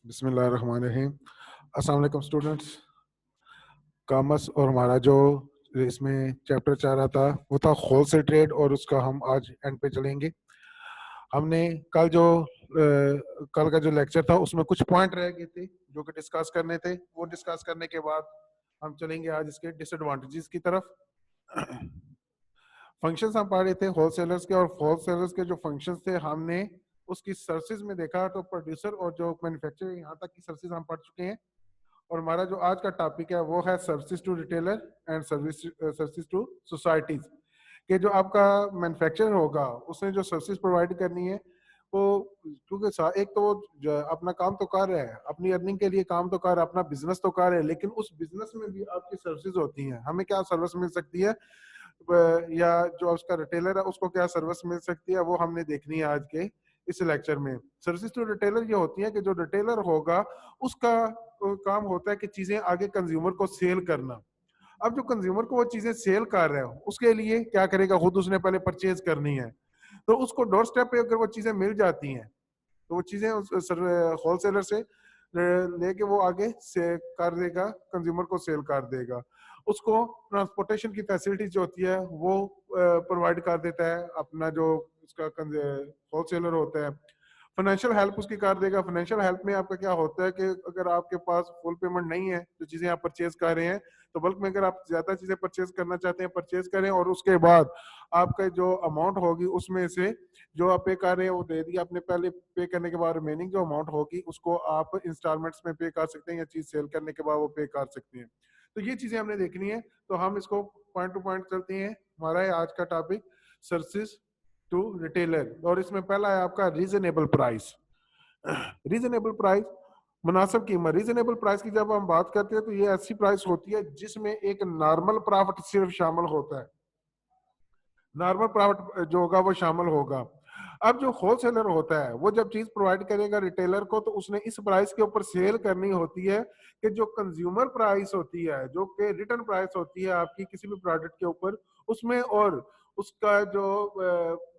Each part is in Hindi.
बिस्मिल्लाहिर्रहमानिर्रहीम। अस्सलाम वालेकुम स्टूडेंट्स। कॉमर्स और हमारा जो इसमें चैप्टर चाह रहा था वो था होलसेल ट्रेड, और उसका हम आज एंड पे चलेंगे। हमने कल जो कल का जो लेक्चर था उसमें कुछ पॉइंट रह गए थे जो कि डिस्कस करने थे। वो डिस्कस करने के बाद हम चलेंगे आज इसके डिसएडवांटेजेस की तरफ। फंक्शंस हम पढ़ रहे थे होलसेलर्स के, और होलसेलर्स के जो फंक्शंस थे हमने उसकी सर्विसेज में देखा। तो प्रोड्यूसर और जो मैन्युफैक्चरर यहाँ तक की सर्विसेज हम पढ़ चुके हैं। और हमारा जो आज का टॉपिक है वो है services to retailer and services to societies. कि जो आपका मैन्युफैक्चरर होगा उसने जो सर्विसेज प्रोवाइड करनी है वो, क्योंकि एक तो वो अपना काम तो कर रहा है, अपनी अर्निंग के लिए काम तो कर रहा है, अपना बिजनेस तो कर रहा है, लेकिन उस बिजनेस में भी आपकी सर्विसेज होती हैं। हमें क्या सर्विस मिल सकती है, या जो उसका रिटेलर है उसको क्या सर्विस मिल सकती है, वो हमने देखनी है आज के इस लेक्चर में। सर्विस टू रिटेलर ये होती है कि जो रिटेलर होगा उसका काम होता है कि चीजें आगे कंज्यूमर को सेल करना। अब जो कंज्यूमर को वो चीजें सेल कर रहा है उसके लिए क्या करेगा, खुद उसने पहले परचेज करनी है। तो उसको डोर स्टेप पे अगर वो चीजें मिल जाती हैं तो वो चीजें होलसेलर से लेके वो आगे से कर देगा, कंज्यूमर को सेल कर देगा। उसको ट्रांसपोर्टेशन की फैसिलिटीज जो होती है वो प्रोवाइड कर देता है अपना जो उसका होलसेलर होता है। फाइनेंशियल हेल्प उसकी कर देगा। फाइनेंशियल हेल्प में आपका क्या होता है कि अगर आपके पास फुल पेमेंट नहीं है जो चीजें आप परचेज कर रहे हैं, तो बल्क में अगर आप ज्यादा चीजें परचेज करना चाहते हैं परचेज करें, और उसके बाद आपका जो अमाउंट होगी उसमें से जो आप पे कर रहे हैं वो दे दिया आपने। पहले पे करने के बाद रिमेनिंग जो अमाउंट होगी उसको आप इंस्टॉलमेंट्स में पे कर सकते हैं, या चीज सेल करने के बाद वो पे कर सकते हैं। तो ये चीजें हमने देखनी है। तो हम इसको पॉइंट टू पॉइंट चलते हैं। हमारा है आज का टॉपिक सर्विसेज टू रिटेलर, और इसमें पहला है आपका रीजनेबल प्राइस। रीजनेबल प्राइस, मुनासिब कीमत। रीजनेबल प्राइस की जब हम बात करते हैं तो ये ऐसी प्राइस होती है जिसमें एक नॉर्मल प्रॉफिट सिर्फ शामिल होता है। नॉर्मल प्रॉफिट जो होगा वो शामिल होगा। अब जो होलसेलर होता है वो जब चीज प्रोवाइड करेगा रिटेलर को, तो उसने इस प्राइस के ऊपर सेल करनी होती है कि जो कंज्यूमर प्राइस होती है, जो कि रिटर्न प्राइस होती है आपकी किसी भी प्रोडक्ट के ऊपर, उसमें और उसका जो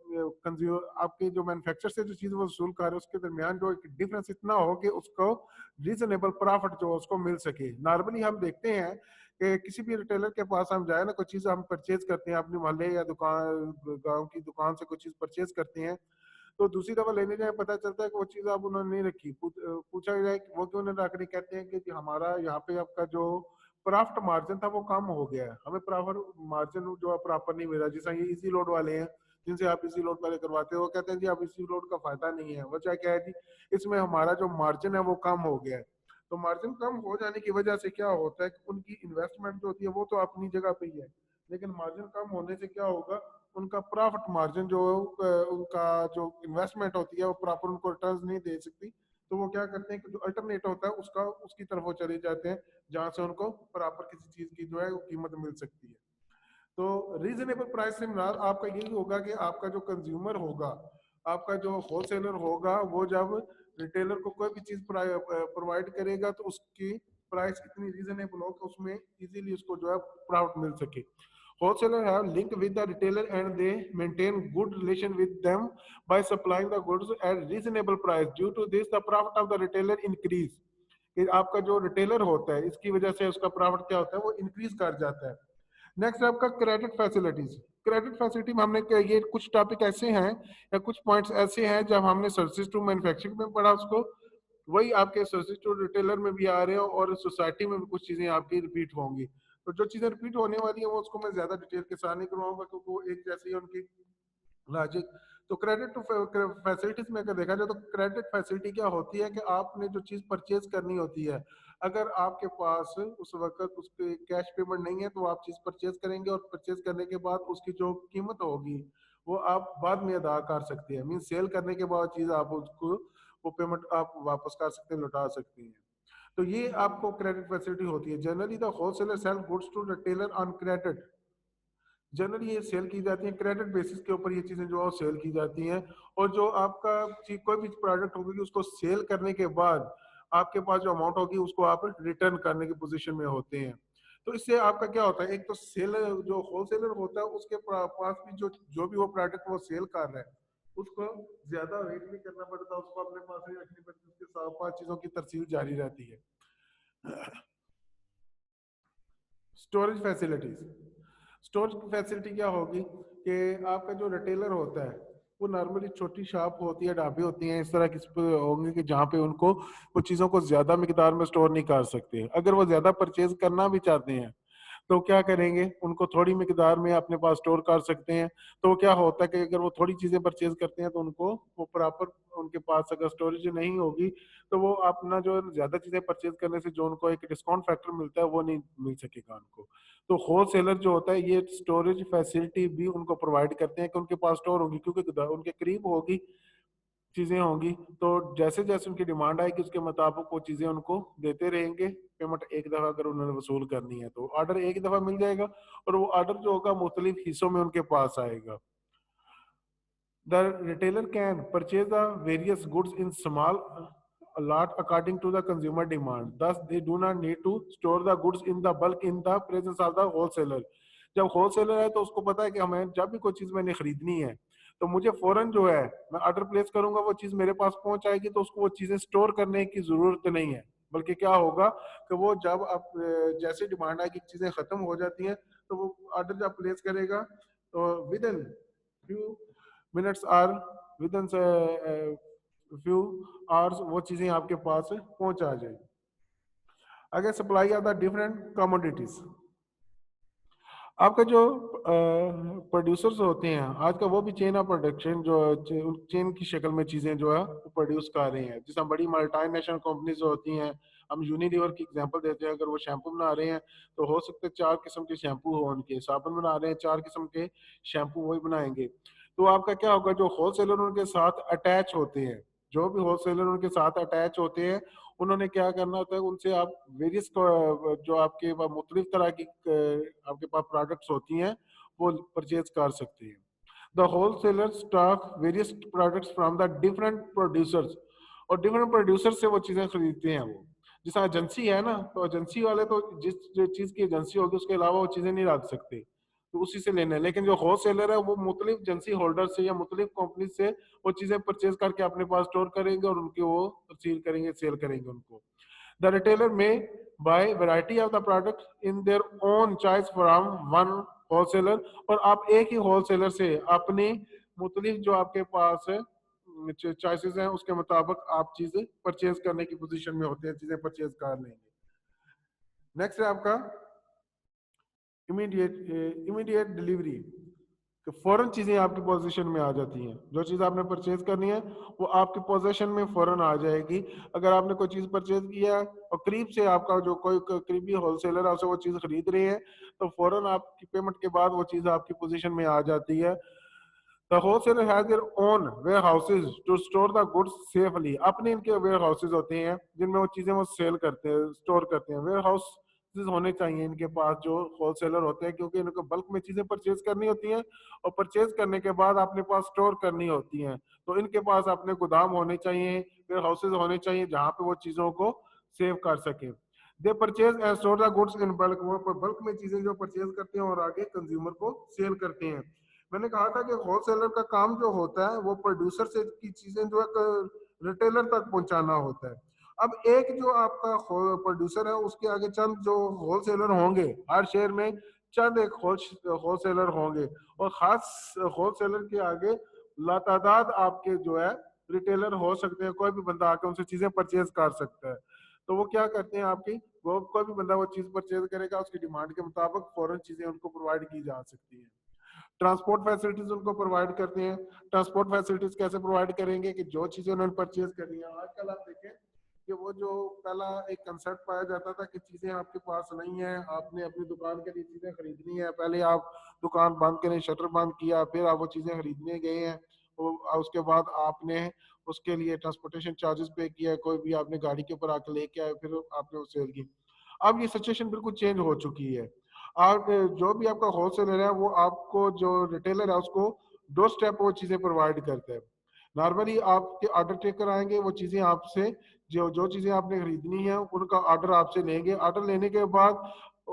कंज्यूमर आपके जो मैन्युफैक्चर से जो चीज वो वसूल कर रहे हैं उसके दरमियान जो एक डिफरेंस इतना हो कि उसको रीजनेबल प्रॉफिट जो उसको मिल सके। नॉर्मली हम देखते हैं कि किसी भी रिटेलर के पास हम जाए ना, कोई चीज हम परचेज करते हैं अपने मोहल्ले या दुकान गांव की दुकान से कोई चीज परचेज करते हैं, तो दूसरी दफा लेने जाए पता चलता है कि वो चीज आप उन्होंने नहीं रखी। पूछा जाए कि वो क्यों नहीं रख रही, कहते हैं कि जी हमारा यहाँ पे आपका जो प्रॉफिट मार्जिन था वो कम हो गया है, हमें प्रॉफिट मार्जिन जो है प्रॉपर नहीं मिला। जैसा ये इजी लोड वाले हैं जिनसे आप इसी लोड पहले करवाते हो, वो कहते हैं जी आप इसी लोड का फायदा नहीं है। वजह क्या है जी, इसमें हमारा जो मार्जिन है वो कम हो गया है। तो मार्जिन कम हो जाने की वजह से क्या होता है कि उनकी इन्वेस्टमेंट जो होती है वो तो अपनी जगह पे ही है, लेकिन मार्जिन कम होने से क्या होगा, उनका प्रॉफिट मार्जिन जो उनका जो इन्वेस्टमेंट होती है वो प्रॉपर उनको रिटर्न नहीं दे सकती। तो वो क्या करते हैं कि जो अल्टरनेट होता है उसका उसकी तरफ वो चले जाते हैं जहां से उनको प्रॉपर किसी चीज की जो है वो कीमत मिल सकती है। तो रीजनेबल प्राइस से मुराद आपका यही होगा कि आपका जो कंज्यूमर होगा, आपका जो होलसेलर होगा, वो जब रिटेलर को कोई भी चीज प्रोवाइड करेगा तो उसकी प्राइस इतनी रीजनेबल हो कि उसमें इजीली उसको जो है प्रॉफिट मिल सके। Wholesaler have link with the retailer and they maintain good relation with them by supplying the goods at reasonable price. Due to this, the profit of the retailer increase. कि आपका जो रिटेलर होता है इसकी वजह से उसका प्रॉफिट क्या होता है वो इंक्रीज कर जाता है। नेक्स्ट आपका क्रेडिट फैसिलिटीज। क्रेडिट फैसिलिटी में हमने ये कुछ टॉपिक ऐसे हैं या कुछ पॉइंट्स ऐसे हैं जब हमने सर्विसेज टू मैन्युफैक्चरिंग में पढ़ा उसको, वही आपके सर्विसेज टू रिटेलर में भी आ रहे हो, और सोसाइटी में भी कुछ चीजें आपकी रिपीट होंगी। तो जो चीजें रिपीट होने वाली है वो उसको मैं ज्यादा डिटेल के साथ नहीं करवाऊंगा क्योंकि वो एक जैसी है उनकी लॉजिक। तो क्रेडिट टू फैसिलिटीज में अगर देखा जाए तो क्रेडिट फैसिलिटी क्या होती है कि आपने जो चीज परचेज करनी होती है, अगर आपके पास उस वक्त उसके कैश पेमेंट नहीं है तो आप चीज परचेज करेंगे, और परचेज करने के बाद उसकी जो कीमत होगी वो आप बाद में अदा कर सकते हैं। मीन सेल करने के बाद चीज आप उसको वो पेमेंट आप वापस कर सकते हैं, लौटा सकते हैं। तो ये आपको क्रेडिट फैसिलिटी होती है। Generally the wholesaler sell goods to retailer on credit. Generally ये सेल की जाती है क्रेडिट बेसिस के ऊपर, ये चीजें जो है सेल की जाती हैं। और जो आपका कोई भी प्रोडक्ट होगी उसको सेल करने के बाद आपके पास जो अमाउंट होगी उसको आप रिटर्न करने की पोजीशन में होते हैं। तो इससे आपका क्या होता है, एक तो सेलर जो होलसेलर होता है उसके पास भी जो जो भी वो प्रोडक्ट वो सेल कर रहा है उसको ज्यादा वेट नहीं करना पड़ता, उसको अपने पास ही रखनी पड़ती है, उसके साथ 5 चीजों की तरसील जारी रहती है। स्टोरेज फैसिलिटीज, स्टोरेज फैसिलिटी क्या होगी कि आपका जो रिटेलर होता है वो नॉर्मली छोटी शॉप होती है, ढाबे होती हैं इस तरह की होंगे कि जहाँ पे उनको वो चीज़ों को ज्यादा मिकदार में स्टोर नहीं कर सकते। अगर वो ज्यादा परचेज करना भी चाहते हैं तो क्या करेंगे, उनको थोड़ी मिकदार में अपने पास स्टोर कर सकते हैं। तो क्या होता है कि अगर वो थोड़ी चीजें परचेज करते हैं तो उनको वो प्रॉपर उनके पास अगर स्टोरेज नहीं होगी तो वो अपना जो ज्यादा चीजें परचेज करने से जो उनको एक डिस्काउंट फैक्टर मिलता है वो नहीं मिल सकेगा उनको। तो होलसेलर जो होता है ये स्टोरेज फैसिलिटी भी उनको प्रोवाइड करते हैं कि उनके पास स्टोर होगी, क्योंकि उनके करीब होगी चीजें होंगी तो जैसे जैसे उनकी डिमांड आएगी उसके मुताबिक वो चीजें उनको देते रहेंगे। पेमेंट एक दफा अगर उन्होंने वसूल करनी है तो ऑर्डर एक दफा मिल जाएगा और वो ऑर्डर जो होगा मुख्तलिफ हिस्सों में उनके पास आएगा। The retailer can purchase the various goods in small lot according to the consumer demand. Thus, they do not need to store the goods in the bulk in the presence of the wholesaler. जब होलसेलर है तो उसको पता है कि हमें जब भी कोई चीज मैंने खरीदनी है तो मुझे फौरन जो है मैं ऑर्डर प्लेस करूंगा, वो चीज मेरे पास पहुंच आएगी, तो उसको वो चीजें स्टोर करने की जरूरत नहीं है। बल्कि क्या होगा कि वो जब आप जैसे डिमांड आएगी चीजें खत्म हो जाती हैं तो वो ऑर्डर जब प्लेस करेगा तो within few minutes or within few hours वो चीजें आपके पास पहुंच आ जाएगी। अगर supply of the different commodities, आपका जो प्रोड्यूसर्स होते हैं आज का वो भी चेन ऑफ प्रोडक्शन जो चेन की शक्ल में चीजें जो है वो प्रोड्यूस कर रहे हैं। जिस बड़ी मल्टीनेशनल कंपनीज होती हैं, हम यूनिलीवर की एग्जांपल देते हैं, अगर वो शैम्पू बना रहे हैं तो हो सकता है 4 किस्म के शैम्पू हो, उनके साबुन बना रहे हैं 4 किस्म के शैम्पू वही बनाएंगे। तो आपका क्या होगा, जो होलसेलर उनके साथ अटैच होते हैं, जो भी होलसेलर उनके साथ अटैच होते हैं उन्होंने क्या करना होता है, उनसे आप वेरियस जो आपके पास मुख्तलिफ तरह की आपके पास प्रोडक्ट्स होती हैं वो परचेज कर सकते हैं। The wholesaler stock various products from the different producers, और डिफरेंट प्रोड्यूसर से वो चीजें खरीदते हैं। वो जैसा एजेंसी है ना, तो एजेंसी वाले तो जिस जो चीज की एजेंसी होगी उसके अलावा वो चीजें नहीं रख सकते, तो उसी से लेना है। लेकिन जो होलसेलर है वो मुख्तलिफ एजेंसी होल्डर से या मुख्तलिफ कंपनी से वो चीजें परचेज करके अपने पास स्टोर करेंगे और उनके वो सील करेंगे, सेल करेंगे उनको। The retailer may buy variety of the product in their own choice from one wholesaler, और आप एक ही होलसेलर से अपने मुख्तलिफ जो आपके पास चॉइसेस हैं उसके मुताबिक आप चीजें परचेज करने की पोजीशन में होते हैं, चीजें परचेज कर लेंगे। नेक्स्ट है आपका इमीडिएट डिलीवरी, कि फौरन चीजें आपकी पोजीशन में आ जाती हैं। जो चीज आपने परचेज करनी है वो आपकी पोजीशन में फौरन आ जाएगी। अगर आपने कोई चीज परचेज किया और करीब से आपका जो कोई करीबी होलसेलर आपसे वो चीज खरीद रहे हैं तो फौरन आपकी पेमेंट के बाद वो चीज आपकी पोजीशन में आ जाती है। The wholesaler has their own warehouses to store the goods safely. अपने इनके वेयर हाउसेज होते हैं जिनमें वो चीजें वो सेल करते हैं, स्टोर करते हैं। वेयर हाउस होने चाहिए इनके पास जो होलसेलर होते हैं, क्योंकि इनको बल्क में चीजें परचेज करनी होती हैं और परचेज करने के बाद अपने पास स्टोर करनी होती हैं। तो इनके पास अपने गोदाम होने चाहिए, वेयर हाउसेज होने चाहिए जहाँ पे वो चीजों को सेव कर सके। दे purchase and store the goods in bulk, वो बल्क में चीजें जो परचेज करते हैं और आगे कंज्यूमर को सेल करते हैं। मैंने कहा था कि होलसेलर का काम जो होता है वो प्रोड्यूसर से की चीजें जो है रिटेलर तक पहुंचाना होता है। अब एक जो आपका प्रोड्यूसर है उसके आगे चंद जो होलसेलर होंगे, हर शहर में चंद एक होलसेलर होंगे, और खास होलसेलर के आगे लातादाद आपके जो है रिटेलर हो सकते हैं। कोई भी बंदा आके उनसे चीजें परचेज कर सकता है। तो वो क्या करते हैं आपकी, वो कोई भी बंदा वो चीज परचेज करेगा उसकी डिमांड के मुताबिक फौरन चीजें उनको प्रोवाइड की जा सकती है। ट्रांसपोर्ट फैसिलिटीज उनको प्रोवाइड करते हैं। ट्रांसपोर्ट फैसिलिटीज कैसे प्रोवाइड करेंगे कि जो चीजें उन्होंने परचेज करनी है, आजकल आप देखें कि वो जो पहला एक कंसेप्ट पाया जाता था कि चीजें आपके पास नहीं है, आपने अपनी दुकान के लिए चीजें खरीदनी है, पहले आप दुकान बंद करें, शटर बंद किया, फिर आप वो चीजें खरीदने गए हैं, उसके बाद आपने उसके लिए ट्रांसपोर्टेशन चार्जेस पे किया, कोई भी आपने गाड़ी के ऊपर आके लेके आए, फिर आपने वो सेल की। अब ये सिचुएशन बिल्कुल चेंज हो चुकी है। आप जो भी आपका होलसेलर है वो आपको जो रिटेलर है उसको दो स्टेप वो चीजें प्रोवाइड करते हैं। नॉर्मली आपके ऑर्डर टेकर आएंगे, वो चीजें आपसे जो जो चीजें आपने खरीदनी है उनका ऑर्डर आपसे लेंगे। ऑर्डर लेने के बाद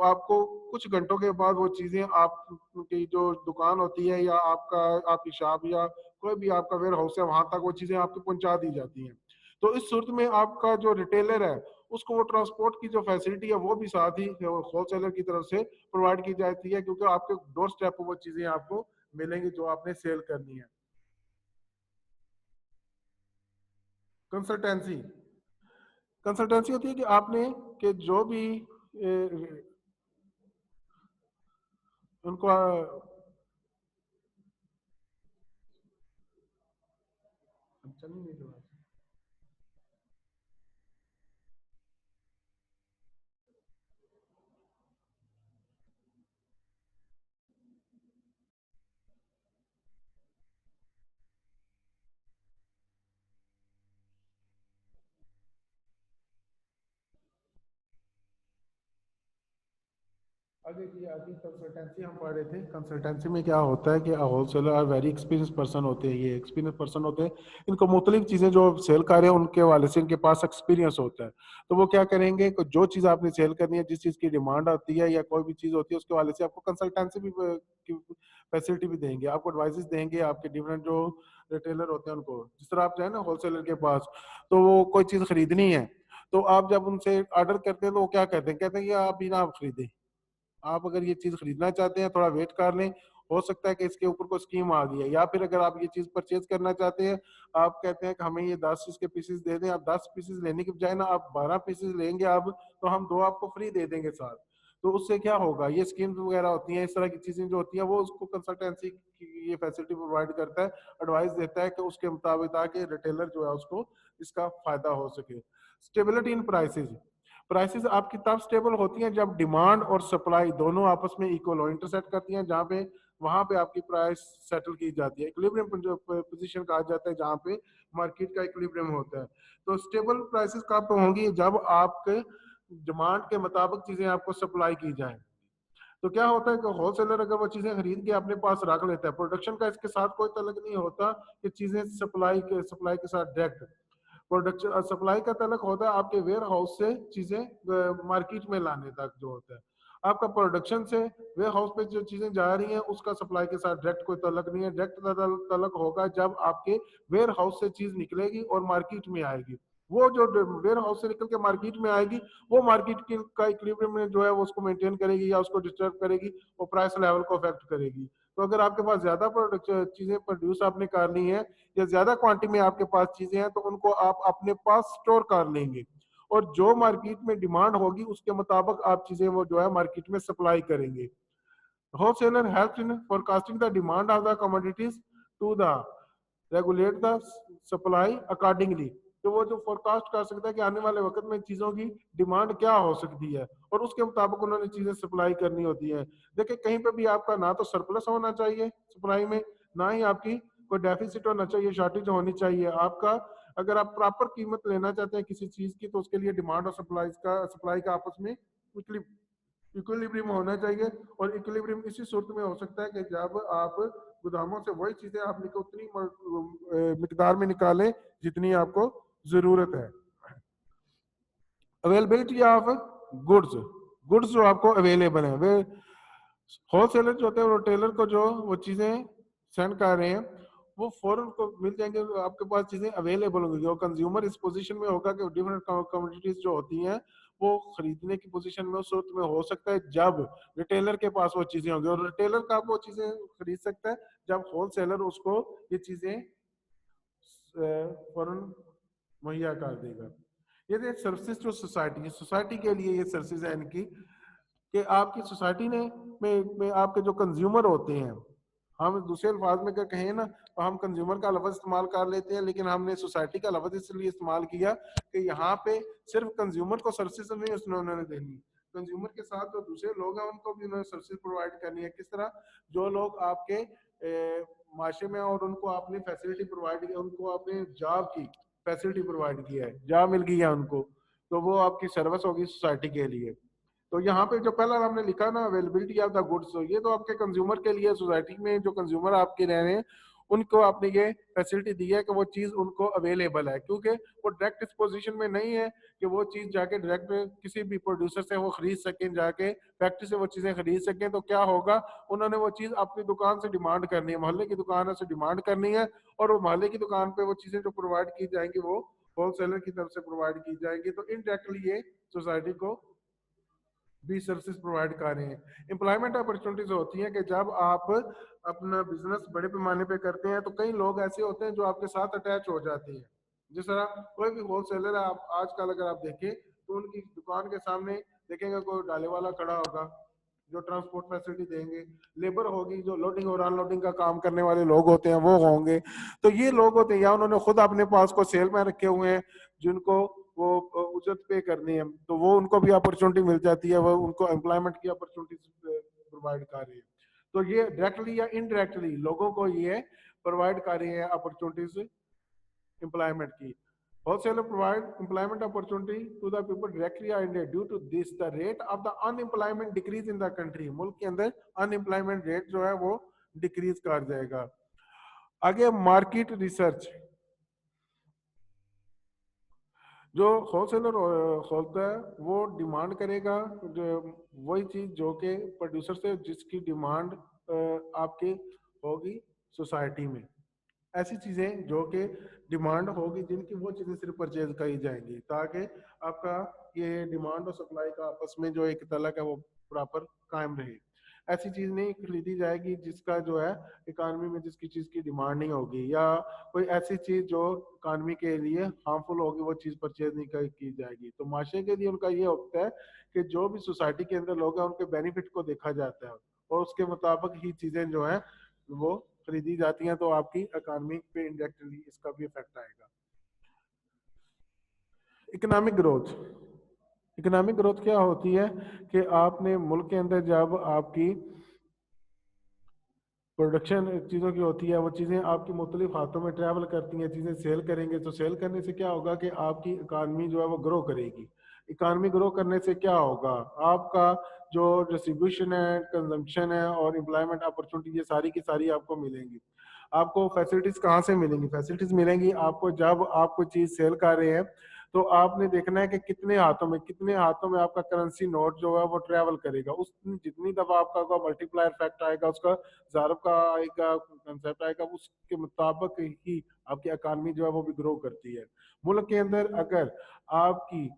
आपको कुछ घंटों के बाद वो चीजें आपकी जो दुकान होती है या आपका आपकी शॉप या कोई भी आपका वेयर हाउस है वहां तक वो चीजें आपको पहुंचा दी जाती हैं। तो इस सूरत में आपका जो रिटेलर है उसको वो ट्रांसपोर्ट की जो फैसिलिटी है वो भी साथ ही होलसेलर की तरफ से प्रोवाइड की जाती है, क्योंकि आपके डोर स्टेप पर वो चीजें आपको मिलेंगी जो आपने सेल करनी है। कंसल्टेंसी, कंसल्टेंसी होती है कि आपने कि जो भी उनको चल नहीं रहा। आगे की आगे कंसल्टेंसी हम पढ़ रहे थे। कंसल्टेंसी में क्या होता है कि होलसेलर और वेरी एक्सपीरियंस पर्सन होते हैं, ये एक्सपीरियंस पर्सन होते हैं, इनको मुख्तलिफ चीज़ें जो सेल कर रहे हैं उनके वाले से इनके पास एक्सपीरियंस होता है। तो वो क्या करेंगे कि जो चीज़ आपने सेल करनी है, जिस चीज़ की डिमांड आती है या कोई भी चीज़ होती है उसके वाले से आपको कंसल्टेंसी भी की फैसिलिटी भी देंगे, आपको एडवाइजेस देंगे, आपके डिफरेंट जो रिटेलर होते हैं उनको। जिस तरह आप जाए ना होलसेलर के पास, तो वो कोई चीज़ खरीदनी है तो आप जब उनसे ऑर्डर करते हैं तो वो क्या कहते हैं, कहते हैं कि आप बिना आप खरीदे, आप अगर ये चीज खरीदना चाहते हैं थोड़ा वेट कर लें, हो सकता है कि इसके ऊपर कोई स्कीम आ गई है। या फिर अगर आप ये चीज परचेज करना चाहते हैं, आप कहते हैं कि हमें ये 10 इसके पीसेस दे दें, आप 10 पीसेस लेने की बजाय ना आप 12 पीसेस लेंगे आप, तो हम 2 आपको फ्री दे देंगे साथ। तो उससे क्या होगा, ये स्कीम्स वगैरह होती हैं, इस तरह की चीजें जो होती हैं वो उसको कंसल्टेंसी की ये फैसिलिटी प्रोवाइड करता है, एडवाइस देता है कि उसके मुताबिक ताकि रिटेलर जो है उसको इसका फायदा हो सके। स्टेबिलिटी इन प्राइसेज, प्राइसेस आपकी तब स्टेबल होती हैं जब डिमांड और सप्लाई दोनों आपस में इक्वल हो, इंटरसेक्ट करती हैं, जहाँ पे वहां पे आपकी प्राइस सेटल की जाती है। इक्विलिब्रियम पोजीशन कहा जाता है जहाँ पे मार्केट का इक्विलिब्रियम होता है। तो स्टेबल प्राइसेस कब होंगी, जब आपके डिमांड के मुताबिक चीजें आपको सप्लाई की जाए। तो क्या होता है कि होलसेलर अगर वो चीजें खरीद के अपने पास रख लेता है, प्रोडक्शन का इसके साथ कोई तल्लुक नहीं होता कि चीजें सप्लाई के साथ डायरेक्ट प्रोडक्शन सप्लाई का तलक होता है आपके वेयर हाउस से चीजें मार्केट में लाने तक जो होता है। आपका प्रोडक्शन से वेयर हाउस पे जो चीजें जा रही हैं उसका सप्लाई के साथ डायरेक्ट कोई तलक नहीं है। डायरेक्ट तलक होगा जब आपके वेयर हाउस से चीज निकलेगी और मार्केट में आएगी। वो जो वेयर हाउस से निकल के मार्केट में आएगी वो मार्केट की का इक्विलिब्रियम में जो है वो उसको मेंटेन करेगी या उसको डिस्टर्ब करेगी, वो प्राइस लेवल को अफेक्ट करेगी। तो अगर आपके पास ज्यादा प्रोडक्ट चीजें प्रोड्यूस आपने करनी है या ज्यादा क्वांटिटी में आपके पास चीजें हैं तो उनको आप अपने पास स्टोर कर लेंगे और जो मार्केट में डिमांड होगी उसके मुताबिक आप चीजें वो जो है मार्केट में सप्लाई करेंगे। Wholesaler helps in forecasting the demand of the commodities to the regulate the supply accordingly। तो वो जो फोरकास्ट कर सकता है कि आने वाले वक्त में चीजों की डिमांड क्या हो सकती है और उसके मुताबिक उन्होंने चीजें सप्लाई करनी होती है। देखिए कहीं पे भी आपका ना तो सरप्लस होना चाहिए सप्लाई में, ना ही आपकी कोई डेफिसिट होना चाहिए, शॉर्टेज होनी चाहिए। आपका अगर आप प्रॉपर कीमत लेना चाहते हैं किसी चीज की तो उसके लिए डिमांड और सप्लाई का आपस में इक्विलिब्रियम होना चाहिए। और इक्विलिब्रियम इसी सूरत में हो सकता है कि जब आप गोदामों से वही चीजें आप उतनी मिकदार में निकालें जितनी आपको जरूरत है। अवेलेबिलिटी ऑफ गुड्स, गुड्स जो आपको अवेलेबल है वे होलसेलर जो होते हैं रिटेलर को जो वो चीजें सेंड कर रहे हैं वो फौरन को मिल जाएंगे, आपके पास चीजें अवेलेबल होंगी। और कंज्यूमर इस पोजीशन में होगा कि डिफरेंट कमोडिटीज जो होती हैं वो खरीदने की पोजीशन में उस सूरत में हो सकता है जब रिटेलर के पास वो चीजें होंगी। और रिटेलर का वो चीजें खरीद सकता है जब होलसेलर उसको ये चीजें फौरन मुहैया कर देगा। ये सर्विसेज जो सोसाइटी के लिए ये सर्विसेज है इनकी कि आपकी सोसाइटी में आपके जो कंज्यूमर होते हैं, हम दूसरे अल्फाज में क्या कहें ना तो हम कंज्यूमर का लफ्ज इस्तेमाल कर लेते हैं, लेकिन हमने सोसाइटी का लफ्ज इसलिए इस्तेमाल किया कि यहाँ पे सिर्फ कंज्यूमर को सर्विसेज नहीं उन्होंने देनी, कंज्यूमर के साथ जो दूसरे लोग हैं उनको भी उन्होंने सर्विसेज प्रोवाइड करनी है। किस तरह, जो लोग आपके माशरे में और उनको आपने फैसिलिटी प्रोवाइड की, उनको आपने जॉब की फैसिलिटी प्रोवाइड की है, जॉब मिल गई है उनको, तो वो आपकी सर्विस होगी सोसाइटी के लिए। तो यहाँ पे जो पहला हमने लिखा ना अवेलेबिलिटी ऑफ द गुड्स, ये तो आपके कंज्यूमर के लिए, सोसाइटी में जो कंज्यूमर आपके रह रहे हैं उनको आपने ये फैसिलिटी दी है कि वो चीज़ उनको अवेलेबल है, क्योंकि वो डायरेक्ट इस पोजीशन में नहीं है कि वो चीज़ जाके डायरेक्ट किसी भी प्रोड्यूसर से वो खरीद सकें, जाके फैक्ट्री से वो चीज़ें खरीद सकें। तो क्या होगा, उन्होंने वो चीज़ अपनी दुकान से डिमांड करनी है, मोहल्ले की दुकान से डिमांड करनी है, और वो मोहल्ले की दुकान पे वो चीज़ें जो प्रोवाइड की जाएंगी वो होलसेलर की तरफ से प्रोवाइड की जाएंगी। तो इनडायरेक्टली ये सोसाइटी को भी सर्विसेज प्रोवाइड कर रहे हैं। एम्प्लॉयमेंट अपॉर्चुनिटीज होती हैं कि जब आप अपना बिजनेस बड़े पैमाने पे करते हैं तो कई लोग ऐसे होते हैं जो आपके साथ अटैच हो जाते हैं। जिस तरह कोई भी होलसेलर है, आप आजकल अगर आप देखें तो उनकी दुकान के सामने देखेंगे कोई डाले वाला खड़ा होगा जो ट्रांसपोर्ट फैसिलिटी देंगे, लेबर होगी जो लोडिंग और अनलोडिंग का काम करने वाले लोग होते हैं वो होंगे। तो ये लोग होते हैं या उन्होंने खुद अपने पास को सेल में रखे हुए हैं जिनको वो उजरत पे करनी है, तो वो उनको भी अपॉर्चुनिटी मिल जाती है, वो उनको एम्प्लॉयमेंट की अपॉर्चुनिटीज प्रोवाइड कर रही है। तो ये डायरेक्टली या इनडायरेक्टली लोगों को ये प्रोवाइड कर रही है अपॉर्चुनिटीज एम्प्लॉयमेंट की। Wholesaler provide employment opportunity to the people directly or indirectly. Due to this, the rate of the unemployment decrease in the country. मुल्क के अंदर अनएम्प्लॉयमेंट रेट जो है वो डिक्रीज कर जाएगा। आगे मार्केट रिसर्च, जो होलसेलर होता है वो डिमांड करेगा जो वही चीज जो कि प्रोड्यूसर से जिसकी डिमांड आपकी होगी सोसाइटी में, ऐसी चीजें जो कि डिमांड होगी जिनकी वो चीजें सिर्फ परचेज करी जाएंगी, ताकि आपका ये डिमांड और सप्लाई का आपस में जो एक तलक है वो प्रॉपर कायम रहे। ऐसी चीज नहीं खरीदी जाएगी जिसका जो है इकानमी में जिसकी चीज की डिमांड नहीं होगी, या कोई ऐसी चीज जो इकानमी के लिए हार्मफुल होगी वो चीज परचेज नहीं की जाएगी। तो माशरे के लिए उनका ये होता है कि जो भी सोसाइटी के अंदर लोग हैं उनके बेनिफिट को देखा जाता है और उसके मुताबिक ही चीजें जो है वो खरीदी जाती हैं, तो आपकी इकोनॉमी पे इंडायरेक्टली इसका भी इफेक्ट आएगा। इकोनॉमिक ग्रोथ, इकोनॉमिक ग्रोथ क्या होती है कि आपने मुल्क के अंदर जब आपकी प्रोडक्शन चीज़ों की होती है, वो चीज़ें आपकी मुख्तलिफ हाथों में ट्रैवल करती हैं, चीज़ें सेल करेंगे तो सेल करने से क्या होगा कि आपकी इकानमी जो है वो ग्रो करेगी। इकानमी ग्रो करने से क्या होगा, आपका जो डिस्ट्रीब्यूशन है, कंजम्पशन है और एम्प्लॉयमेंट अपॉर्चुनिटी ये सारी की सारी आपको मिलेंगी। आपको फैसिलिटीज कहाँ से मिलेंगी, फैसिलिटीज मिलेंगी आपको जब आप कोई चीज़ सेल कर रहे हैं तो आपने देखना है कि कितने हाथों में आपका करेंसी नोट जो है वो ट्रैवल करेगा। उस जितनी दफा आपका मल्टीप्लायर फैक्ट आएगा, उसका ज़ारब का आएगा, कंसेप्ट आएगा, उसके मुताबिक ही आपकी इकानमी जो है वो भी ग्रो करती है। मुल्क के अंदर अगर आपकी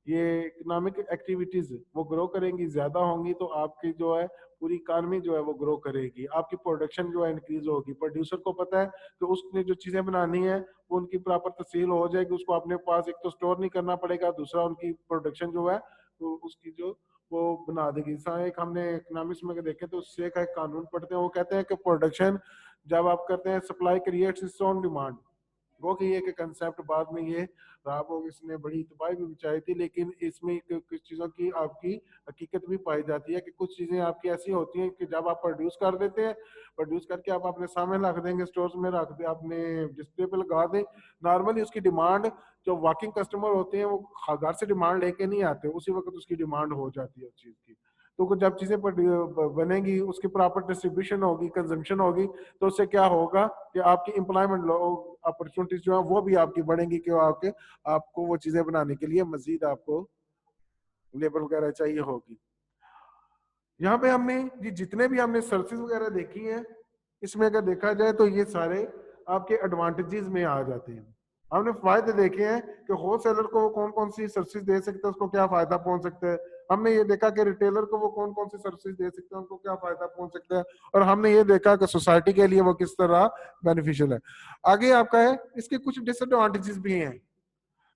ये इकोनॉमिक एक्टिविटीज वो ग्रो करेंगी, ज्यादा होंगी, तो आपकी जो है पूरी इकानमी जो है वो ग्रो करेगी, आपकी प्रोडक्शन जो है इंक्रीज होगी। प्रोड्यूसर को पता है कि उसने जो चीजें बनानी है वो उनकी प्रॉपर तसील हो जाएगी, उसको अपने पास एक तो स्टोर नहीं करना पड़ेगा, दूसरा उनकी प्रोडक्शन जो है तो उसकी जो वो बना देगी। एक हमने इकोनॉमिक्स में देखे तो उससे एक कानून पढ़ते हैं, वो कहते हैं कि प्रोडक्शन जब आप करते हैं supply creates its own demand. वो कि ये कंसेप्ट बाद में ये राबो इसने बड़ी तबाही भी मचाई थी, लेकिन इसमें कुछ चीज़ों की आपकी हकीकत भी पाई जाती है कि कुछ चीज़ें आपकी ऐसी होती हैं कि जब आप प्रोड्यूस कर देते हैं, प्रोड्यूस करके आप अपने सामने रख देंगे, स्टोर्स में रख दे, अपने डिस्प्ले पे लगा दें, नॉर्मली उसकी डिमांड जो वॉकिंग कस्टमर होते हैं वो घर से डिमांड लेके नहीं आते, उसी वक्त उसकी डिमांड हो जाती है उस चीज़ की। तो जब चीज़ें बनेगी, उसकी प्रॉपर डिस्ट्रीब्यूशन होगी, कंजम्पशन होगी, तो उससे क्या होगा कि आपकी एम्प्लॉयमेंट अपॉर्चुनिटीज जो है वो भी आपकी बढ़ेंगी, कि आपको वो चीज़ें बनाने के लिए मजीद आपको लेबर वगैरह चाहिए होगी। यहाँ पे हमने ये जितने भी हमने सर्विसेज वगैरह देखी हैं, इसमें अगर देखा जाए तो ये सारे आपके एडवांटेजेस में आ जाते हैं। हमने फायदे देखे हैं कि होलसेलर को वो कौन कौन सी सर्विसेज दे सकते हैं, उसको क्या फायदा पहुंच सकता है। हमने ये देखा कि रिटेलर को वो कौन कौन सी सर्विसेज दे सकते हैं, उनको क्या फायदा पहुंच सकता है, और हमने ये देखा कि सोसाइटी के लिए वो किस तरह बेनिफिशियल है। आगे आपका है इसके कुछ डिसएडवांटेजेस भी हैं।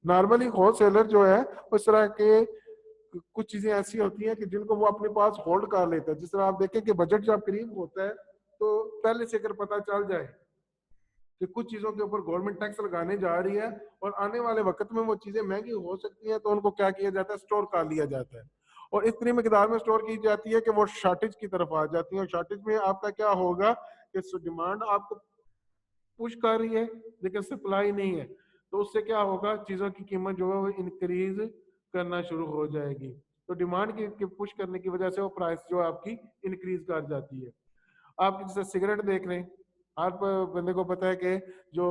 नॉर्मली होलसेलर जो है उस तरह के कुछ चीजें ऐसी होती हैं कि जिनको वो अपने पास होल्ड कर लेता है। जिस तरह आप देखें कि बजट जब करीब होता है तो पहले से अगर पता चल जाए कि कुछ चीजों के ऊपर गवर्नमेंट टैक्स लगाने जा रही है और आने वाले वक्त में वो चीजें महंगी हो सकती हैं, तो उनको क्या किया जाता है, स्टोर कर लिया जाता है और इतनी मकदार में स्टोर की जाती है कि वो शॉर्टेज की तरफ आ जाती है। और शॉर्टेज में आपका क्या होगा कि डिमांड आपको पुश कर रही है लेकिन सप्लाई नहीं है, तो उससे क्या होगा, चीजों की कीमत जो है वो इंक्रीज करना शुरू हो जाएगी। तो डिमांड की पुश करने की वजह से वो प्राइस जो है आपकी इंक्रीज कर जाती है। आप जैसे सिगरेट देख रहे हैं, हर बंदे को पता है कि जो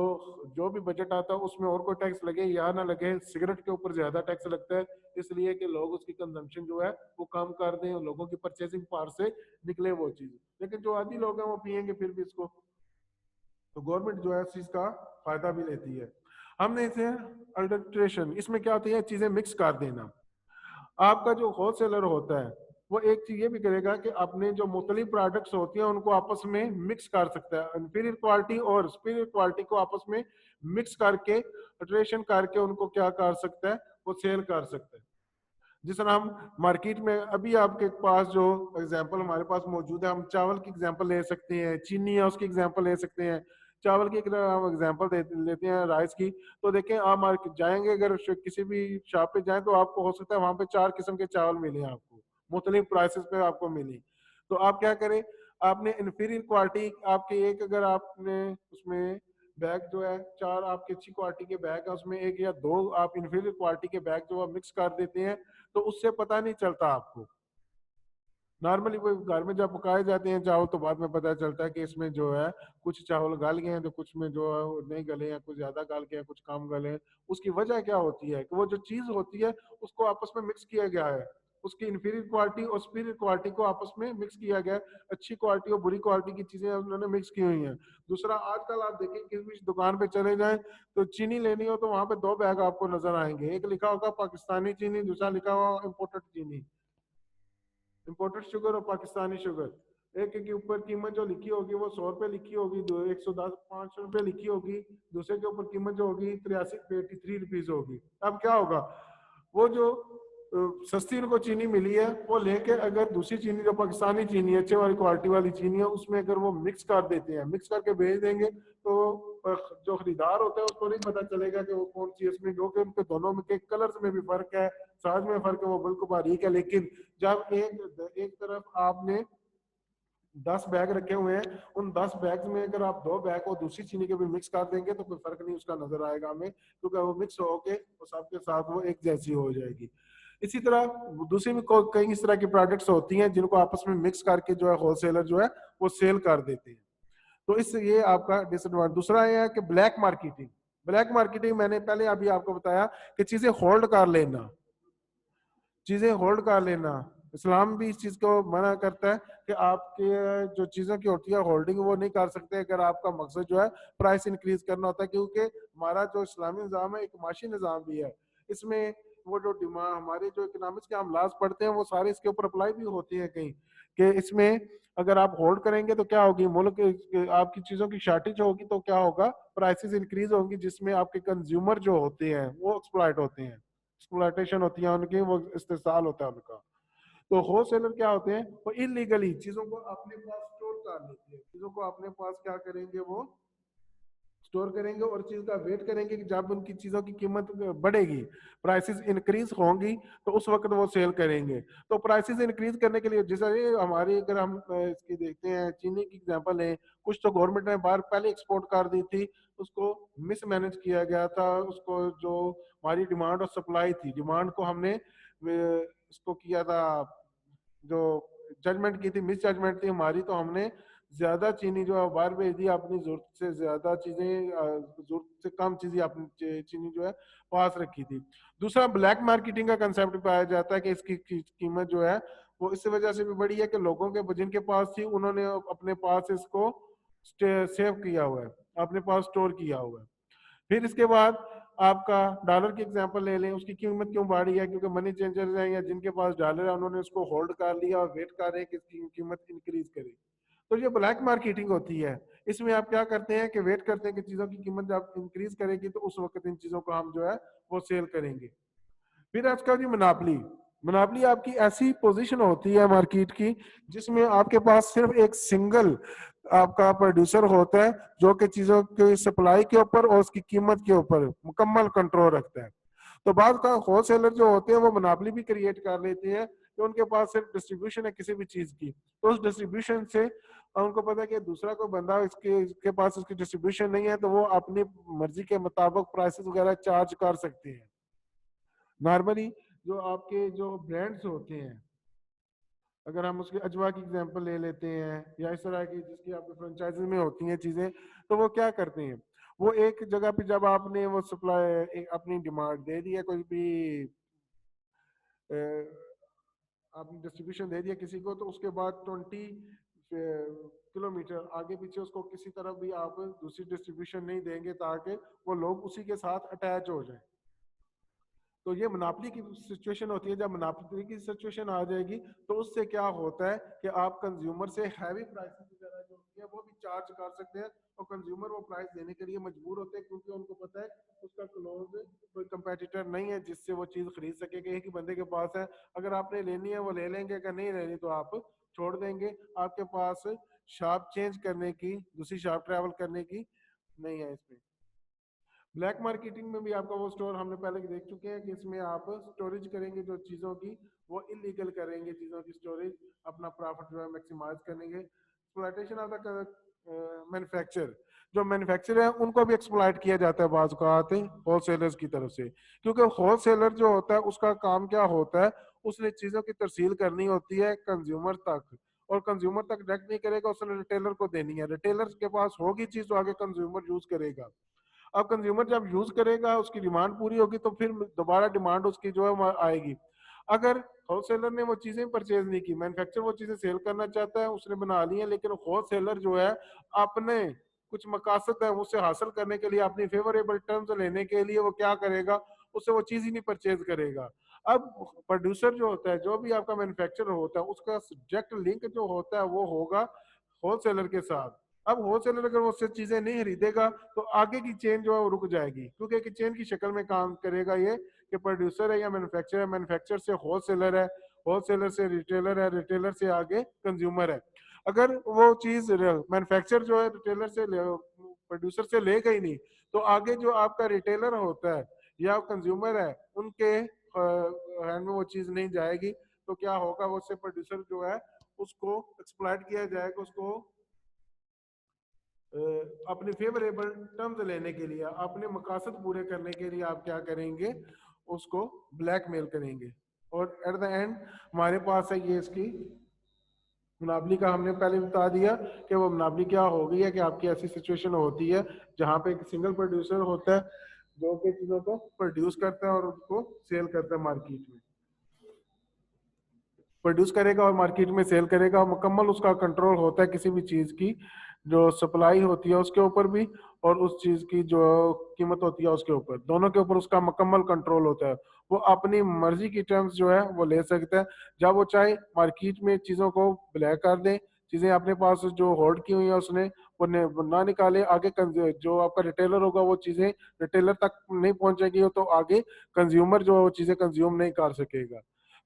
जो भी बजट आता है उसमें और कोई टैक्स लगे या ना लगे, सिगरेट के ऊपर ज्यादा टैक्स लगता है, इसलिए कि लोग उसकी कंजम्पशन जो है वो कम कर दें और लोगों की परचेसिंग पावर से निकले वो चीज। लेकिन जो आदि लोग हैं वो पियेंगे फिर भी इसको, तो गवर्नमेंट जो है इस चीज का फायदा भी लेती है। हमने इसे अल्टरट्रेशन, इसमें क्या होती है, चीजें मिक्स कर देना। आपका जो होलसेलर होता है वो एक चीज ये भी करेगा कि अपने जो मुख्तलिफ प्रोडक्ट्स होती हैं उनको आपस में मिक्स कर सकता है, इंफीरियर क्वालिटी और सुपीरियर क्वालिटी को आपस में मिक्स करके अल्टरेशन करके उनको क्या कर सकता है, वो सेल कर सकता है। जिस तरह हम मार्केट में अभी आपके पास जो एग्जांपल हमारे पास मौजूद है, हम चावल की एग्जांपल ले सकते हैं, चीनी है उसकी एग्जांपल ले सकते हैं। चावल की अगर हम एग्जांपल लेते हैं राइस की, तो देखें आप मार्केट जाएंगे, अगर किसी भी शॉप पे जाएं तो आपको हो सकता है वहां पे 4 किस्म के चावल मिले आपको, मुख्तलिफ प्राइसेस पे आपको मिले। तो आप क्या करें, आपने इन्फीरियर क्वालिटी आपके एक, अगर आपने उसमें बैग जो है 4 आपकी अच्छी क्वालिटी के बैग है, उसमें एक या 2 आप इन्फीरियर क्वालिटी के बैग जो है मिक्स कर देते हैं, तो उससे पता नहीं चलता आपको। नॉर्मली वो घर में जब पकाए जाते हैं चावल तो बाद में पता चलता है कि इसमें जो है कुछ चावल गल गए हैं तो कुछ में जो है वो नहीं गले हैं, कुछ ज्यादा गल गए हैं, कुछ कम गले हैं। उसकी वजह क्या होती है कि वो जो चीज होती है उसको आपस में मिक्स किया गया है, उसकी इंफीरियर क्वालिटी और सुपीरियर क्वालिटी को आपस में मिक्स किया गया है, अच्छी क्वालिटी और बुरी क्वालिटी की चीजें उन्होंने मिक्स की हुई हैं। दूसरा, आजकल आप देखें किसी भी दुकान पे चले जाएं तो चीनी लेनी हो तो वहां पे 2 बैग आपको नजर आएंगे, एक लिखा होगा पाकिस्तानी चीनी, दूसरा लिखा हुआ इम्पोर्टेड चीनी, इम्पोर्टेड शुगर और पाकिस्तानी शुगर। एक के ऊपर कीमत जो लिखी होगी वो 100 रुपये लिखी होगी, 110 500 रुपये लिखी होगी, दूसरे के ऊपर कीमत जो होगी 83 रुपीज होगी। अब क्या होगा, वो जो सस्ती उनको चीनी मिली है वो लेके अगर दूसरी चीनी जो पाकिस्तानी चीनी है, अच्छे वाली क्वालिटी वाली चीनी है, उसमें अगर वो मिक्स कर देते हैं, मिक्स करके भेज देंगे, तो जो खरीदार होता है उसको नहीं पता चलेगा कि वो कौन सी इसमें, क्योंकि उनके दोनों में के कलर्स में भी फर्क है, साइज में फर्क है, वो बिल्कुल बारीक है। लेकिन जब एक तरफ आपने 10 बैग रखे हुए हैं, उन 10 बैग में अगर आप 2 बैग को दूसरी चीनी के भी मिक्स कर देंगे तो कोई फर्क नहीं उसका नजर आएगा हमें, क्योंकि वो मिक्स होके वो सबके साथ वो एक जैसी हो जाएगी। इसी तरह दूसरी भी कई इस तरह की प्रोडक्ट्स होती हैं जिनको आपस में मिक्स करके जो है होलसेलर जो है वो सेल कर देते हैं। तो इस ये आपका डिसएडवांटेज। दूसरा ये है कि ब्लैक मार्केटिंग। ब्लैक मार्केटिंग मैंने पहले अभी आपको बताया कि चीजें होल्ड कर लेना, चीजें होल्ड कर लेना। इस्लाम भी इस चीज को मना करता है कि आपके जो चीजों की होती है होल्डिंग वो नहीं कर सकते अगर आपका मकसद जो है प्राइस इंक्रीज करना होता है, क्योंकि हमारा जो इस्लामी निज़ाम है एक माशी निज़ाम भी है। इसमें वो जो डिमांड हमारे जो इकोनॉमिक्स के हम लॉज पढ़ते हैं वो सारे इसके ऊपर अप्लाई भी होती है कहीं, कि इसमें अगर आप होल्ड करेंगे तो क्या होगी, मुल्क आपकी चीजों की शॉर्टेज होगी तो क्या होगा, प्राइसेस इंक्रीज होंगी, जिसमें आपके कंज्यूमर जो होते हैं वो एक्सप्लॉइट होते हैं, एक्सप्लॉइटेशन होती है उनकी, वो इस्तेसाल होता है उनका। तो होलसेलर क्या होते हैं, वो इलीगली चीजों को अपने पास स्टोर कर लेते हैं, चीजों को अपने पास क्या करेंगे, वो स्टोर करेंगे और चीज का वेट करेंगे कि जब उनकी चीजों की कीमत बढ़ेगी, प्राइसेस इंक्रीज होंगी, तो उस वक्त वो सेल करेंगे। तो प्राइसेस इंक्रीज करने के लिए जैसे हमारी, अगर हम इसकी देखते हैं चीनी की एग्जांपल है, कुछ तो गवर्नमेंट ने बाहर पहले एक्सपोर्ट कर दी थी, उसको मिसमैनेज किया गया था, उसको जो हमारी डिमांड और सप्लाई थी, डिमांड को हमने इसको किया था, जो जजमेंट की थी, मिस जजमेंट थी हमारी, तो हमने ज्यादा चीनी जो है बाहर भेज दी, अपनी जरूरत से ज्यादा चीजें, जरूरत से कम चीजें अपनी चीनी जो है पास रखी थी। दूसरा, ब्लैक मार्केटिंग का कंसेप्ट पाया जाता है कि इसकी कीमत जो है वो इस वजह से भी बढ़ी है कि लोगों के जिनके पास थी उन्होंने अपने पास इसको सेव किया हुआ है, अपने पास स्टोर किया हुआ है। फिर इसके बाद आपका डॉलर की एग्जांपल ले लें, उसकी कीमत क्यों बढ़ी है, क्योंकि मनी चेंजर्स हैं या जिनके पास डॉलर है उन्होंने उसको होल्ड कर लिया और वेट कर रहे हैं कि इसकी कीमत इंक्रीज करे। तो ये ब्लैक मार्केटिंग होती है। इसमें आप क्या करते हैं कि वेट करते हैं कि चीजों की कीमत जब इंक्रीज करेगी तो उस वक्त इन चीजों को हम जो है वो सेल करेंगे। फिर आजकल जी मोनोपोली। मोनोपोली आपकी ऐसी पोजीशन होती है मार्केट की जिसमें आपके पास सिर्फ एक सिंगल आपका प्रोड्यूसर होता है जो कि चीजों की सप्लाई के ऊपर और उसकी कीमत के ऊपर मुकम्मल कंट्रोल रखता है। तो बाद का होलसेलर जो होते हैं वो मोनोपोली भी क्रिएट कर लेते हैं कि उनके पास सिर्फ डिस्ट्रीब्यूशन है किसी भी चीज की, तो उस डिस्ट्रीब्यूशन से उनको पता है कि दूसरा कोई बंदा इसके पास उसकी डिस्ट्रीब्यूशन नहीं है, तो वो अपनी मर्जी के मुताबिक प्राइसेस वगैरह चार्ज कर सकते हैं। नॉर्मली जो आपके जो ब्रांड्स होते हैं अगर हम उसके अजवा की एग्जांपल ले लेते हैं या इस तरह की जिसकी आपके फ्रेंचाइजी में होती हैं चीजें, तो वो क्या करते हैं, वो एक जगह पे जब आपने वो सप्लाई अपनी डिमांड दे दी है, कोई भी अ, आपने डिस्ट्रीब्यूशन दे दिया किसी को, तो उसके बाद 20 किलोमीटर आगे पीछे उसको किसी तरफ भी आप दूसरी डिस्ट्रीब्यूशन नहीं देंगे ताकि वो लोग उसी के साथ अटैच हो जाए। तो ये मोनोपोली की सिचुएशन होती है। जब मोनोपोली की सिचुएशन आ जाएगी तो उससे क्या होता है कि आप कंज्यूमर से हैवी प्राइसेस वगैरह जो होती है वो भी चार्ज कर सकते हैं, और कंज्यूमर वो प्राइस देने के लिए मजबूर होते हैं क्योंकि उनको पता है उसका क्लोज कोई कंपेटिटर नहीं है जिससे वो चीज खरीद सके कि एक ही बंदे के पास है, अगर आपने लेनी है वो ले लेंगे, अगर नहीं लेनी तो आप छोड़ देंगे, आपके पास शॉप चेंज करने की, दूसरी शॉप ट्रैवल करने की नहीं है इसमें। ब्लैक मार्केटिंग में भी आपका वो स्टोर हमने पहले देख चुके हैं कि इसमें आप स्टोरेज करेंगे जो चीज़ों की, वो इलीगल करेंगे चीज़ों की स्टोरेज, अपना प्रॉफिट जो है मैक्सिमाइज करेंगे। एक्सप्लॉयटेशन ऑफ द मैन्युफैक्चर, जो मैन्युफैक्चर है उनको भी एक्सप्लॉयट किया जाता है बाज़ औक़ात होलसेलर्स की तरफ से, क्योंकि होलसेलर जो होता है उसका काम क्या होता है, उसने चीज़ों की तरसील करनी होती है कंज्यूमर तक, और कंज्यूमर तक डायरेक्ट नहीं करेगा, उसने रिटेलर को देनी है, रिटेलर के पास होगी चीज़ तो आगे कंज्यूमर यूज करेगा। अब कंज्यूमर जब यूज करेगा उसकी डिमांड पूरी होगी तो फिर दोबारा डिमांड उसकी जो है आएगी। अगर होलसेलर ने वो चीजें परचेज नहीं की, मैन्युफैक्चर वो चीजें सेल करना चाहता है, उसने बना ली है, लेकिन होलसेलर जो है अपने कुछ मकासद है उससे हासिल करने के लिए, अपनी फेवरेबल टर्म्स लेने के लिए वो क्या करेगा, उससे वो चीज ही नहीं परचेज करेगा। अब प्रोड्यूसर जो होता है, जो भी आपका मैन्युफैक्चरर होता है, उसका डायरेक्ट लिंक जो होता है वो होगा होलसेलर के साथ। अब होलसेलर अगर वो उससे चीजें नहीं खरीदेगा तो आगे की चेन जो है वो रुक जाएगी, क्योंकि एक चेन की शक्ल में काम करेगा ये कि प्रोड्यूसर है या मैन्युफैक्चरर है, मैन्युफैक्चरर से होलसेलर है, होलसेलर से रिटेलर है, रिटेलर से आगे कंज्यूमर है। अगर वो चीज मैन्युफैक्चर जो है रिटेलर से प्रोड्यूसर से लेगा ही नहीं, तो आगे जो आपका रिटेलर होता है या कंज्यूमर है उनके हैंड में वो चीज नहीं जाएगी, तो क्या होगा, वो उससे प्रोड्यूसर जो है उसको एक्सप्लॉइट किया जाएगा, उसको अपने फेवरेबल टर्म्स लेने के लिए, अपने मकासद पूरे करने के लिए आप क्या करेंगे, उसको ब्लैकमेल करेंगे। और एट द एंड हमारे पास है ये इसकी मुनाबली का, हमने पहले बता दिया कि वो मुनाबली क्या हो गई है कि आपकी ऐसी सिचुएशन होती है जहाँ पे एक सिंगल प्रोड्यूसर होता है जो कि चीज़ों को प्रोड्यूस करता है और उसको सेल करता है मार्केट में, प्रोड्यूस करेगा और मार्केट में सेल करेगा, और मुकम्मल उसका कंट्रोल होता है किसी भी चीज़ की जो सप्लाई होती है उसके ऊपर भी, और उस चीज़ की जो कीमत होती है उसके ऊपर, दोनों के ऊपर उसका मुकम्मल कंट्रोल होता है। वो अपनी मर्जी की टर्म्स जो है वो ले सकता है, जब वो चाहे मार्केट में चीज़ों को ब्लैक कर दे, चीज़ें अपने पास जो होल्ड की हुई है उसने वो ना निकाले, आगे जो आपका रिटेलर होगा वो चीज़ें रिटेलर तक नहीं पहुंचेगी, तो आगे कंज्यूमर जो है वो चीज़ें कंज्यूम नहीं कर सकेगा।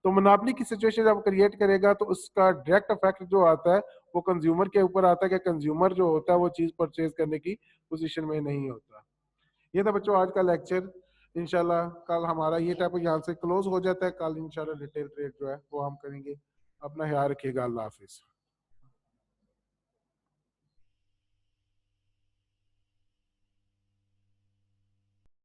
तो मोनोपोली की सिचुएशन जब क्रिएट करेगा तो उसका डायरेक्ट इफेक्ट जो आता है वो कंज्यूमर के ऊपर आता है कि कंज्यूमर जो होता है वो चीज परचेज करने की पोजीशन में नहीं होता। ये था बच्चों आज का लेक्चर। इंशाल्लाह कल हमारा ये टॉपिक यहाँ से क्लोज हो जाता है, कल इंशाल्लाह रिटेल ट्रेड जो है वो हम करेंगे। अपना ख्याल रखिएगा, अल्लाह हाफिज।